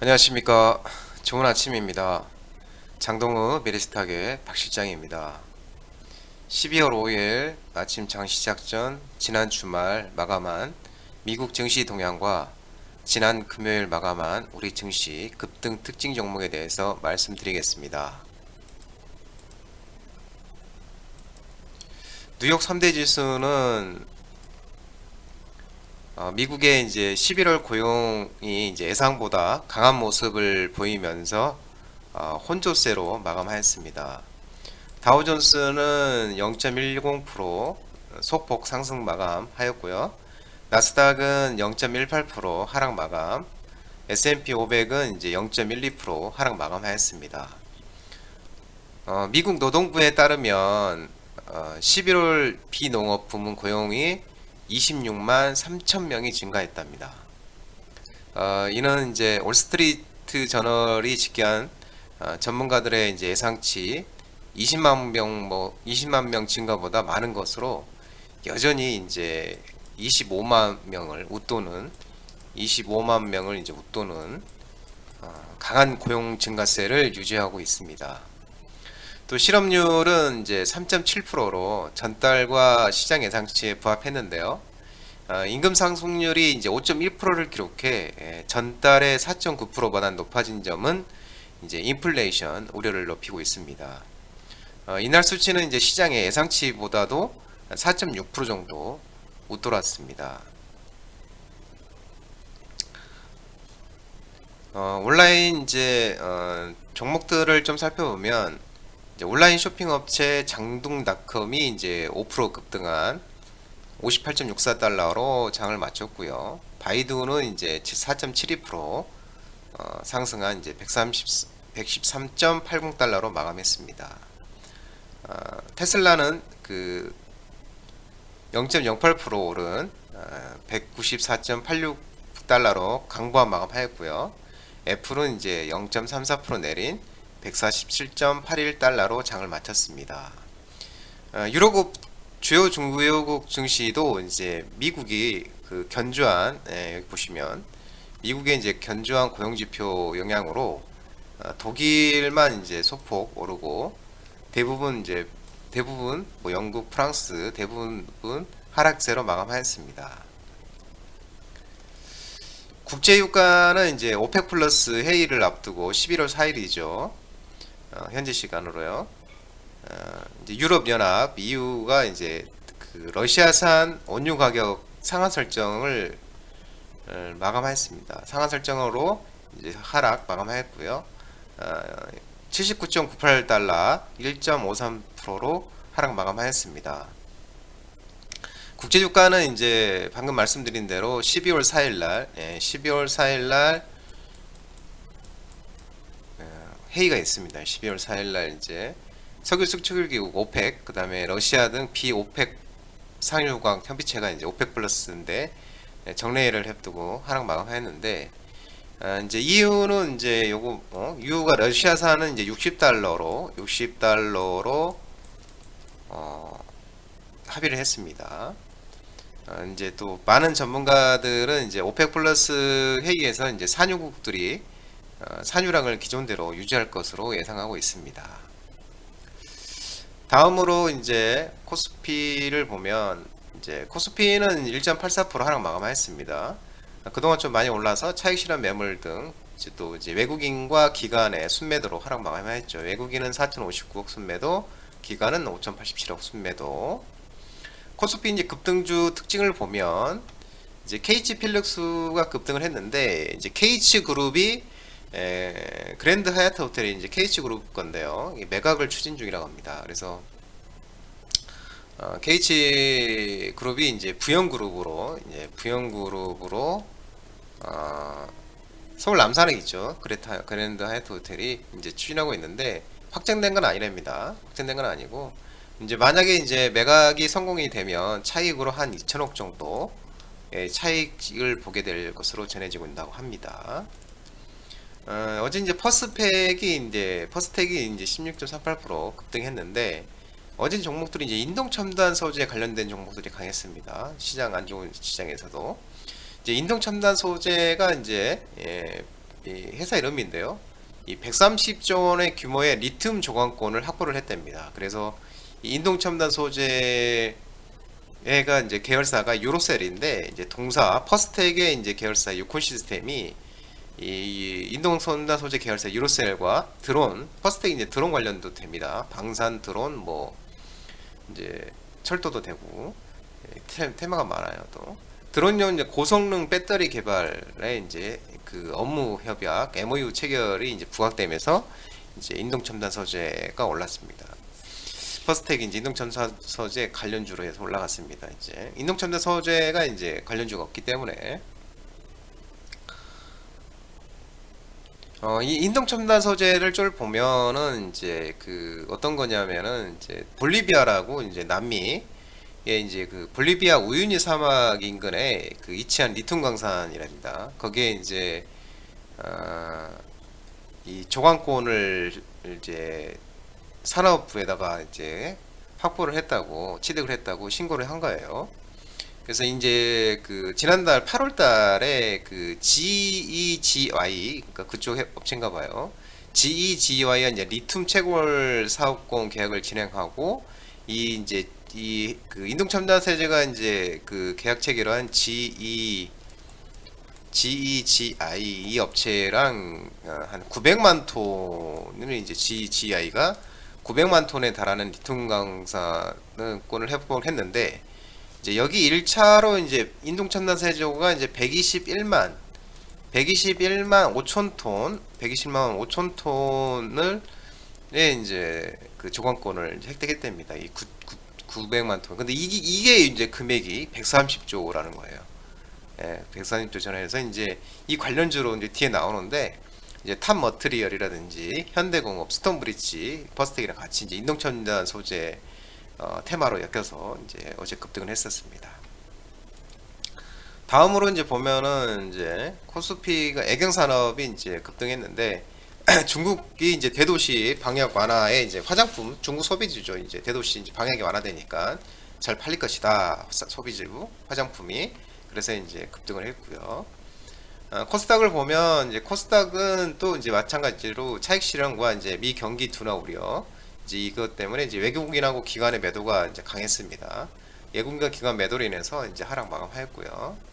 안녕하십니까. 좋은 아침입니다. 장동우 미래스탁의 박 실장입니다. 12월 5일 아침 장 시작 전 지난 주말 마감한 미국 증시 동향과 지난 금요일 마감한 우리 증시 급등 특징 종목에 대해서 말씀드리겠습니다. 뉴욕 3대 지수는 미국의 이제 11월 고용이 이제 예상보다 강한 모습을 보이면서 혼조세로 마감하였습니다. 다우존스는 0.10% 소폭 상승 마감하였고요. 나스닥은 0.18% 하락 마감, S&P 500은 이제 0.12% 하락 마감하였습니다. 미국 노동부에 따르면 11월 비농업 부문 고용이 26만 3천 명이 증가했답니다. 이는 이제 올스트리트 저널이 집계한 전문가들의 이제 예상치 20만 명 증가보다 많은 것으로 여전히 이제 25만 명을 이제 웃도는 강한 고용 증가세를 유지하고 있습니다. 또 실업률은 이제 3.7%로 전달과 시장 예상치에 부합했는데요. 임금 상승률이 이제 5.1%를 기록해 전달의 4.9%보다 높아진 점은 이제 인플레이션 우려를 높이고 있습니다. 이날 수치는 이제 시장의 예상치보다도 4.6% 정도 웃돌았습니다. 온라인 이제 종목들을 좀 살펴보면 이제 온라인 쇼핑 업체 장둥닷컴이 이제 5% 급등한 58.64달러로 장을 마쳤고요. 바이두는 이제 4.72% 상승한 이제 113.80달러로 마감했습니다. 테슬라는 그 0.08% 오른 194.86달러로 강보한 마감하였고요. 애플은 이제 0.34% 내린 147.81달러로 장을 마쳤습니다. 유로국 주요 중구요국 증시도 이제 미국이 그 견조한 여기 보시면 미국의 이제 견조한 고용지표 영향으로 독일만 이제 소폭 오르고 대부분 뭐 영국, 프랑스 대부분 하락세로 마감하였습니다. 국제유가는 이제 오펙 플러스 회의를 앞두고 11월 4일이죠. 현지 시간으로요. 이제 유럽연합 EU가 이제 그 러시아산 원유 가격 상한 설정을 마감하였습니다. 상한 설정으로 이제 하락 마감하였고요. 79.98달러 1.53%로 하락 마감하였습니다. 국제유가는 이제 방금 말씀드린 대로 12월 4일날 회의가 있습니다. 12월 4일날 이제 석유 수출기국 오펙, 그 다음에 러시아 등 비오펙 상유국 협의체가 이제 오펙 플러스인데 정례회를 앞두고 하락 마감했는데 이제 이유는 이제 요거 이유가 러시아산은 이제 60달러로 합의를 했습니다. 이제 또 많은 전문가들은 이제 오펙 플러스 회의에서 이제 산유국들이 산유량을 기존대로 유지할 것으로 예상하고 있습니다. 다음으로 이제 코스피를 보면 이제 코스피는 1.84% 하락 마감했습니다. 그동안 좀 많이 올라서 차익 실현 매물 등 또 이제 외국인과 기관의 순매도로 하락 마감했죠. 외국인은 4,059억 순매도, 기관은 5,087억 순매도. 코스피 이제 급등주 특징을 보면 이제 KH 필력스가 급등을 했는데 이제 KH 그룹이 그랜드 하얏트 호텔이 이제 KH 그룹 건데요. 매각을 추진 중이라고 합니다. 그래서 KH 그룹이 이제 부영 그룹으로 서울 남산에 있죠. 그랜드 하얏트 호텔이 이제 추진하고 있는데 확정된 건 아니랍니다. 확정된 건 아니고 이제 만약에 이제 매각이 성공이 되면 차익으로 한 2천억 정도 차익을 보게 될 것으로 전해지고 있다고 합니다. 어제 이제 퍼스텍이 이제 16.38% 급등했는데 어제 종목들이 이제 인동 첨단 소재에 관련된 종목들이 강했습니다. 시장 안 좋은 시장에서도 이제 인동 첨단 소재가 이제 이 회사 이름인데요. 이 130조 원의 규모의 리튬 조광권을 확보를 했답니다. 그래서 이 인동첨단 소재가 이제 계열사가 유로셀인데, 이제 동사 퍼스텍의 이제 계열사 유콘 시스템이 이 인동첨단 소재 계열사 유로셀과 드론, 퍼스텍이 이제 드론 관련도 됩니다. 방산 드론, 뭐 이제 철도도 되고, 테마가 많아요. 또 드론용 이제 고성능 배터리 개발에 이제 그 업무 협약 MOU 체결이 이제 부각되면서 이제 인동첨단 소재가 올랐습니다. 퍼스텍이 이제 인동첨단 소재 관련주로 해서 올라갔습니다. 이제 인동첨단 소재가 이제 관련주가 없기 때문에 이 인동첨단 소재를 좀 보면은 이제 그 어떤 거냐면은 이제 볼리비아라고 이제 남미 이제 그 볼리비아 우유니 사막 인근에 그 위치한 리튬 광산이랍니다. 거기에 이제 이 조광권을 이제 산업부에다가 이제 확보를 했다고, 취득을 했다고 신고를 한 거예요. 그래서 이제 그 지난달 8월 달에 그 GEGY, 그러니까 그쪽 업체인가 봐요. GEGY가 이제 리튬 채굴 사업권 계약을 진행하고, 이 이제 이 그 인동첨단 세제가 이제 그 계약 체결한 GEGI 이 업체랑 한 900만 톤을 이제 GEGI가 900만 톤에 달하는 리튬 강산권을 회복을 했는데, 이제 여기 1차로 이제 인동첨단 세조가 이제 121만 5천 톤, 120만 5천 톤을 이제 그 조광권을 획득했답니다. 이 900만 톤. 근데 이게 이제 금액이 130조라는 거예요. 예, 130조 전에서 이제 이 관련주로 이제 뒤에 나오는데, 이제 탑 머트리얼이라든지 현대공업, 스톤브리지, 퍼스텍이랑 같이 이제 인동첨단 소재 테마로 엮여서 이제 어제 급등을 했었습니다. 다음으로 이제 보면은 이제 코스피가 애경산업이 이제 급등했는데, 중국이 이제 대도시 방역 완화에 이제 화장품, 중국 소비주죠. 이제 대도시 이제 방역이 완화되니까 잘 팔릴 것이다. 소비주 화장품이. 그래서 이제 급등을 했고요. 코스닥을 보면 이제 코스닥은 또 이제 마찬가지로 차익 실현과 이제 미 경기 둔화 우려, 이제 이것 때문에 이제 외국인하고 기관의 매도가 이제 강했습니다. 외국인과 기관 매도로 인해서 이제 하락 마감하였고요.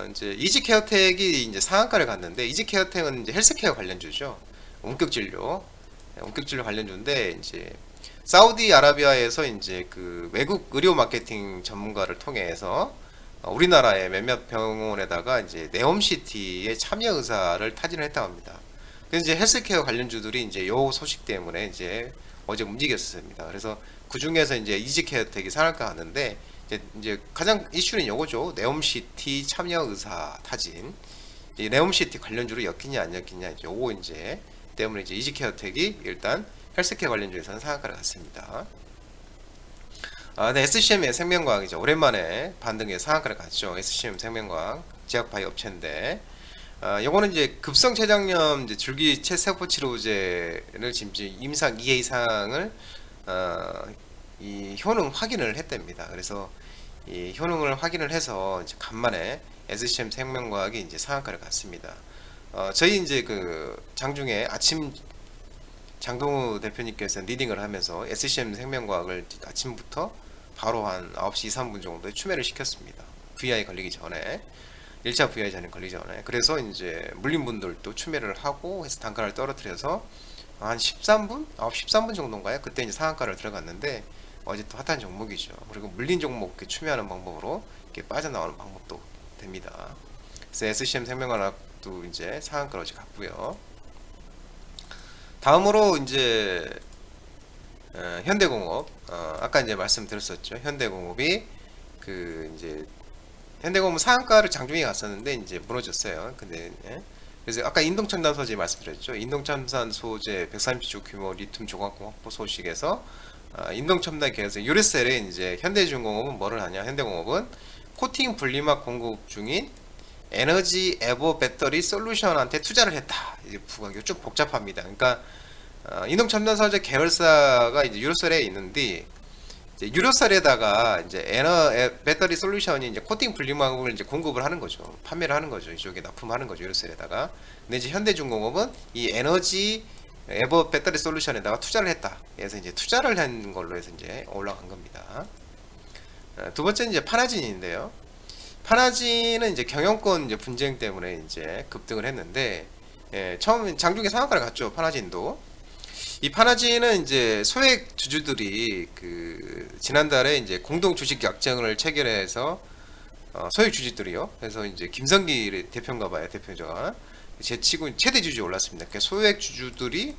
이제 이지케어텍이 이제 상한가를 갔는데, 이지케어텍은 이제 헬스케어 관련주죠. 원격진료 관련주인데, 이제 사우디아라비아에서 이제 그 외국 의료 마케팅 전문가를 통해서 우리나라의 몇몇 병원에다가 이제 네옴시티의 참여 의사를 타진을 했다고 합니다. 그래서 이제 헬스케어 관련주들이 이제 요 소식 때문에 이제 어제 움직였습니다. 그래서 그 중에서 이제 이지케어텍이 상한가 갔는데, 이제 가장 이슈는 요거죠. 네옴시티 참여 의사 타진. 이 네옴시티 관련주로 엮이냐 안 엮이냐, 요거 이제 때문에 이제 이지케어텍이 일단 헬스케어 관련주에서는 상한가를 갔습니다. 네, SCM 생명과학이죠. 오랜만에 반등에 상한가를 갔죠. SCM 생명과학 제약바이오 업체인데, 요거는 이제 급성 췌장염 이제 줄기 세포 치료제를 지금 임상 2회 이상을 이 효능 확인을 했답니다. 그래서 이 효능을 확인을 해서 이제 간만에 SCM 생명과학이 이제 상한가를 갔습니다. 저희 이제 그 장중에 아침 장동우 대표님께서 리딩을 하면서 SCM 생명과학을 아침부터 바로 한 9시 2, 3분 정도에 추매를 시켰습니다. VI 걸리기 전에, 1차 VI 전에 걸리기 전에. 그래서 이제 물린 분들도 추매를 하고 해서 단가를 떨어뜨려서 한 13분? 9시 13분 정도인가요? 그때 이제 상한가를 들어갔는데, 어제 또 핫한 종목이죠. 그리고 물린 종목 이렇게 추매하는 방법으로 이렇게 빠져나오는 방법도 됩니다. 그래서 SCM 생명과학도 이제 상한가로 어제 갔고요. 다음으로 이제 현대공업, 아까 이제 말씀드렸었죠. 현대공업이 그 이제 현대공업 상한가를 장중에 갔었는데 이제 무너졌어요. 근데 그래서 아까 인동첨단 소재 말씀드렸죠. 인동첨단 소재 130조 규모 리튬 조광권 확보 소식에서 인동첨단 계열사 유레셀에 이제 현대중공업은 뭐를 하냐? 현대공업은 코팅 분리막 공급 중인 에너지 에버 배터리 솔루션한테 투자를 했다. 이제 부각이 좀 복잡합니다. 그러니까 인동첨단 소재 계열사가 이제 유로셀에 있는데, 이제 유료셀에다가 이제 배터리 솔루션이 이제 코팅 분리막을 이제 공급을 하는 거죠. 판매를 하는 거죠. 이쪽에 납품하는 거죠. 유료셀에다가. 근데 이제 현대중공업은 이 에너지 에버 배터리 솔루션에다가 투자를 했다. 그래서 이제 투자를 한 걸로 해서 이제 올라간 겁니다. 두 번째는 이제 파나진인데요. 파나진은 이제 경영권 이제 분쟁 때문에 이제 급등을 했는데, 처음 장중에 상한가를 갔죠. 파나진도. 이 파나진은 이제 소액 주주들이 그 지난달에 이제 공동 주식 약정을 체결해서 소액 주주들이요. 그래서 이제 김성기 대표인가 봐요. 대표가 제치고 최대 주주 올랐습니다. 그러니까 소액 주주들이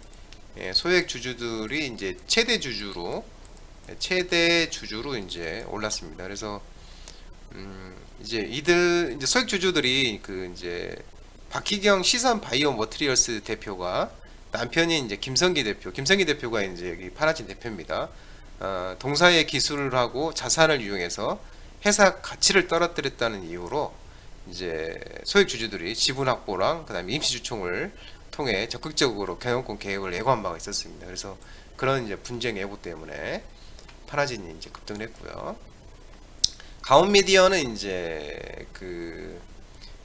이제 최대 주주로 이제 올랐습니다. 그래서 이제 이제 소액 주주들이 그 이제 박희경 시선 바이오 머티리얼스 대표가 남편이 이제 김성기 대표가 이제 여기 파나진 대표입니다. 동사의 기술을 하고 자산을 이용해서 회사 가치를 떨어뜨렸다는 이유로 이제 소액 주주들이 지분 확보랑 그다음에 임시 주총을 통해 적극적으로 경영권 개혁을 예고한 바가 있었습니다. 그래서 그런 이제 분쟁 예고 때문에 파나진이 이제 급등을 했고요. 가온미디어는 이제 그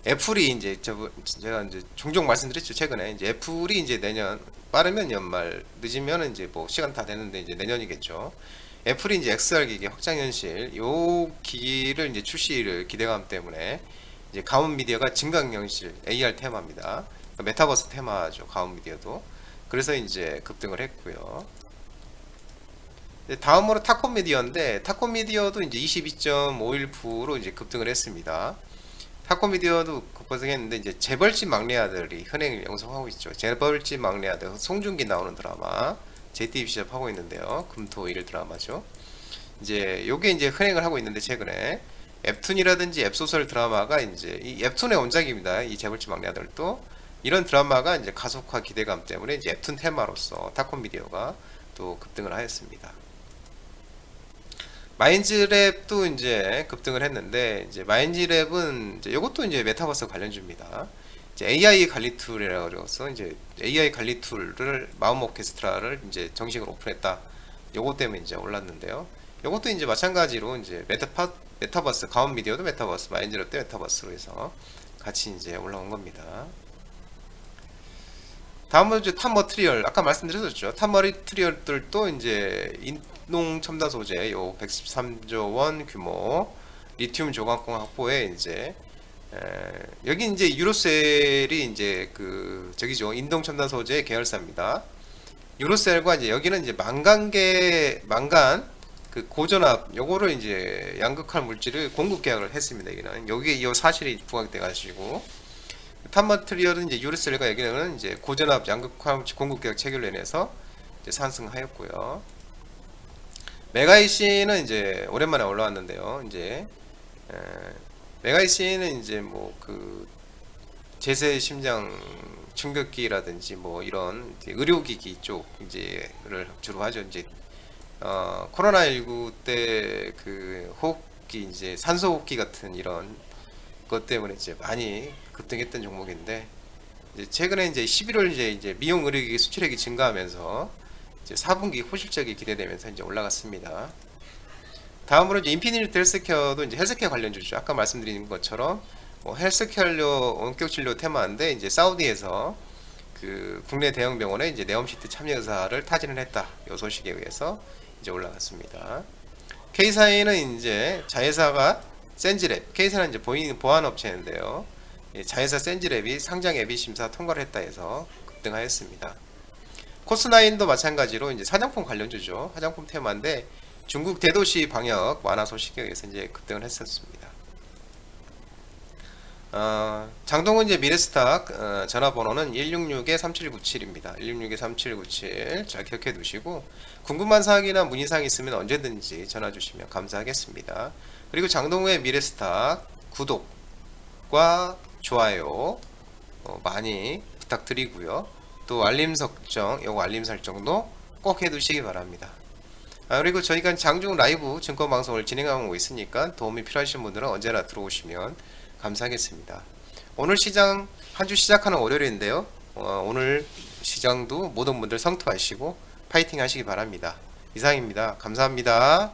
애플이 이제 제가 이제 종종 말씀드렸죠. 최근에 이제 애플이 이제 내년 빠르면 연말 늦으면 이제 뭐 시간 다 되는데 이제 내년이겠죠. 애플이 이제 XR 기기 확장 현실 요 기기를 이제 출시를 기대감 때문에 이제 가온 미디어가 증강 현실 AR 테마입니다. 그러니까 메타버스 테마죠. 가온 미디어도. 그래서 이제 급등을 했고요. 다음으로 타코미디어인데 타코미디어도 이제 22.51% 이제 급등을 했습니다. 타코미디어도 급등했는데 이제 재벌집 막내 아들이 현행을 양성하고 있죠. 재벌집 막내 아들 송중기 나오는 드라마 JTBC 시작하고 있는데요. 금토일 드라마죠. 이제 요게 이제 흔행을 하고 있는데 최근에 웹툰이라든지 웹소설 드라마가 이제 이 웹툰의 원작입니다. 이 재벌집 막내 아들도 이런 드라마가 이제 가속화 기대감 때문에 이제 웹툰 테마로서 타코미디어가 또 급등을 하였습니다. 마인즈랩도 이제 급등을 했는데 이제 마인즈랩은 이제 이것도 이제 메타버스 관련주입니다. 이제 AI 관리 툴이라고 해서 이제 AI 관리 툴을 마음 오케스트라를 이제 정식으로 오픈했다. 요것 때문에 이제 올랐는데요. 요것도 이제 마찬가지로 이제 메타버스 가온 미디어도 메타버스, 마인즈랩도 메타버스로 해서 같이 이제 올라온 겁니다. 다음은 이제 탑 머티리얼 아까 말씀드렸었죠. 탑 머티리얼들도 이제 인동 첨단 소재 요 113조 원 규모 리튬 조각공 확보에 이제 여기 이제 유로셀이 이제 그 저기죠. 인동 첨단 소재 계열사입니다. 유로셀과 이제 여기는 이제 망간 그 고전압 요거를 이제 양극할 물질을 공급 계약을 했습니다. 여기는 여기에 이 사실이 부각돼 가지고 탑 머티리얼은 이제 유로셀과 여기는 이제 고전압 양극화 물질 공급 계약 체결로 인해서 이제 상승하였고요. 메가이씨는 이제 오랜만에 올라왔는데요. 이제 메가이씨는 이제 뭐 그 제세 심장 충격기라든지 뭐 이런 의료기기 쪽 이제를 주로 하죠. 이제 코로나19 때 그 호흡기 이제 산소호흡기 같은 이런 것 때문에 이제 많이 급등했던 종목인데 이제 최근에 이제 11월 이제 미용 의료기기 수출액이 증가하면서 이제 4분기 호실적이 기대되면서 이제 올라갔습니다. 다음으로 이제 인피니트 헬스케어도 이제 헬스케어 관련주죠. 아까 말씀드린 것처럼 뭐 헬스케어 원격 진료 테마인데 이제 사우디에서 그 국내 대형 병원에 이제 네옴시트 참여 의사를 타진을 했다. 요 소식에 의해서 이제 올라갔습니다. K사에는 이제 자회사가 센지랩, K사는 이제 보안 업체인데요. 자회사 센지랩이 상장 예비 심사 통과를 했다 해서 급등하였습니다. 코스나인도 마찬가지로 이제 화장품 관련주죠. 화장품 테마인데 중국 대도시 방역 완화 소식에 의해서 이제 급등을 했었습니다. 장동훈 이제 미래스탁 전화번호는 166-3797입니다. 166-3797 잘 기억해 두시고 궁금한 사항이나 문의사항 있으면 언제든지 전화 주시면 감사하겠습니다. 그리고 장동훈의 미래스탁 구독과 좋아요 많이 부탁드리고요. 또 알림 설정, 요거 알림 설정도 꼭 해두시기 바랍니다. 그리고 저희가 장중 라이브 증권 방송을 진행하고 있으니까 도움이 필요하신 분들은 언제나 들어오시면 감사하겠습니다. 오늘 시장 한 주 시작하는 월요일인데요. 오늘 시장도 모든 분들 성투하시고 파이팅 하시기 바랍니다. 이상입니다. 감사합니다.